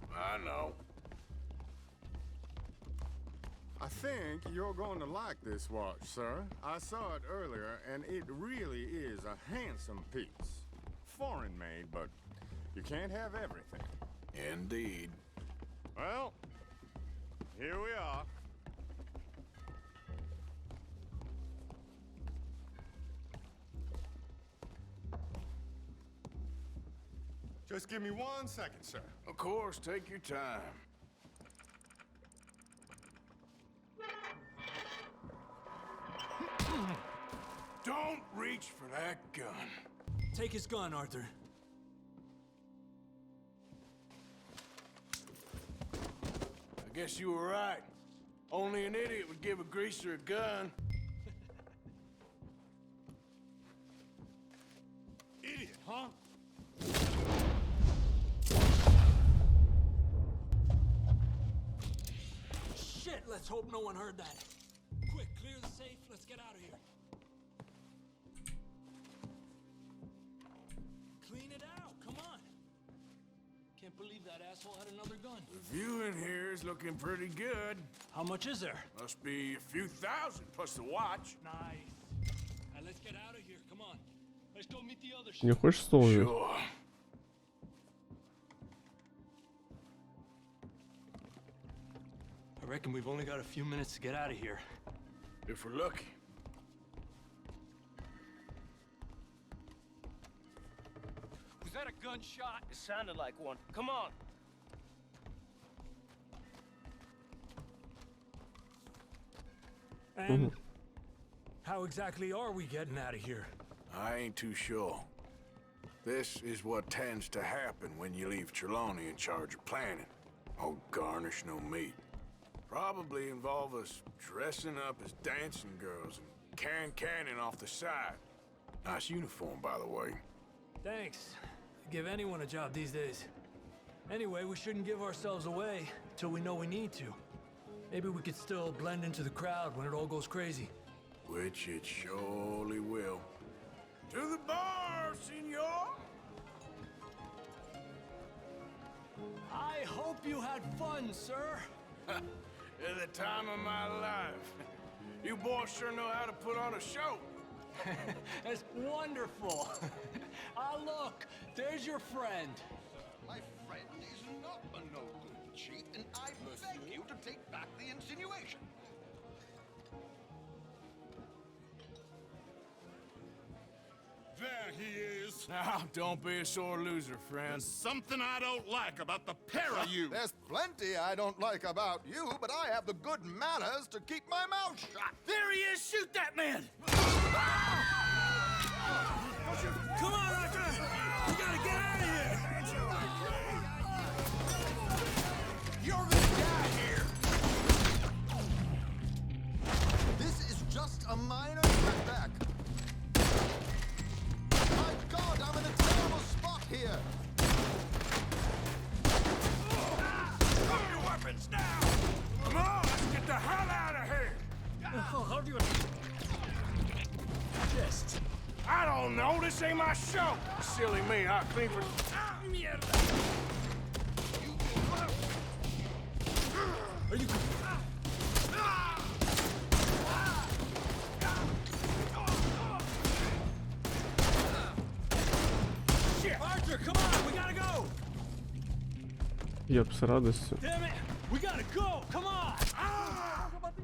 I think you're going to like this watch, sir. I saw it earlier, and it really is a handsome piece. Foreign made, but you can't have everything. Indeed. Well, here we are. Just give me 1 second, sir. Of course, take your time. Don't reach for that gun. Take his gun, Arthur. I guess you were right. Only an idiot would give a greaser a gun. Idiot, huh? Shit, let's hope no one heard that. Quick, clear the safe. Let's get out of here. Clean it out, come on. Can't believe that asshole had another gun. The view in here is looking pretty good. How much is there? Must be a few thousand plus the watch. Nice. Now let's get out of here, come on. Let's go meet the other Не хочешь стол взять? Sure. I reckon we've only got a few minutes to get out of here. If we're lucky. Was that a gunshot? It sounded like one. Come on. And how exactly are we getting out of here? I ain't too sure. This is what tends to happen when you leave Trelawney in charge of planning. Oh, garnish no meat. Probably involve us dressing up as dancing girls and canning off the side. Nice uniform, by the way. Thanks. Give anyone a job these days. Anyway, we shouldn't give ourselves away till we know we need to. Maybe we could still blend into the crowd when it all goes crazy. Which it surely will. To the bar, senor! I hope you had fun, sir. At the time of my life. You boys sure know how to put on a show. That's wonderful. Ah, look, there's your friend. My friend is not a noble cheat, and I beg you to take back the insinuation. There he is. Now, don't be a sore loser, friend. There's something I don't like about the pair of you. There's plenty I don't like about you, but I have the good manners to keep my mouth shut. There he is! Shoot that man! Come on, Arthur! We gotta get out of here! You're gonna die here! This is just a minor setback. My God, I'm in a terrible spot here! Drop your weapons now! Come on, let's get the hell out of here! How do you... Just... I don't know, this ain't my show! Silly me, I clean for... Are you... Shit! Arthur, come on! Я б с радостью. Damn it! We gotta go! Come on! What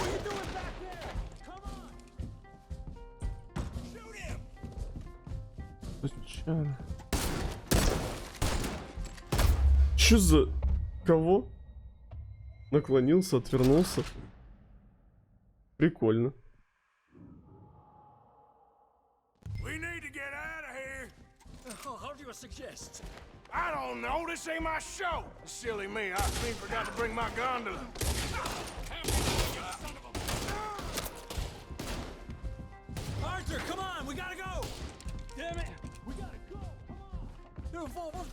are you doing back there? Come on! Shoot him! Чё за... Кого? Наклонился, отвернулся. Прикольно. We need to get out of here. How do you suggest? I don't know. This ain't my show. Silly me. I clean forgot to bring my gondola. Arthur, come on! We gotta go! Damn it! We gotta go! Come on! Move forward!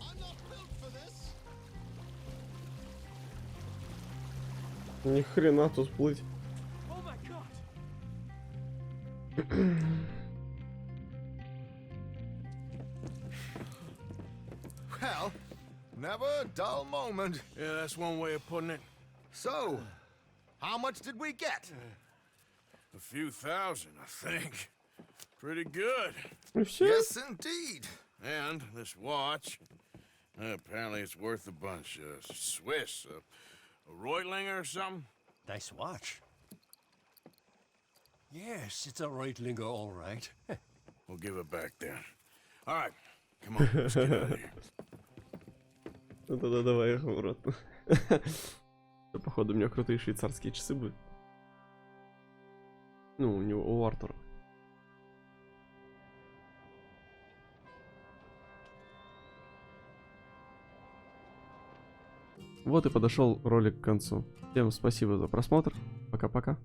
I'm not built for this. Ни хрена тут плыть. Oh my god! Well, never a dull moment. Yeah, that's one way of putting it. So, how much did we get? A few thousand, I think. Pretty good. Yes, indeed. And this watch, apparently it's worth a bunch. Swiss, a Reutlinger or something? Nice watch. Yes, it's a Reutlinger, all right. We'll give it back then. All right, come on, let's get out of here. Да-да, давай их обратно. Походу, у меня крутые швейцарские часы будут. Ну, у него, у Артура. Вот и подошел ролик к концу. Всем спасибо за просмотр. Пока-пока.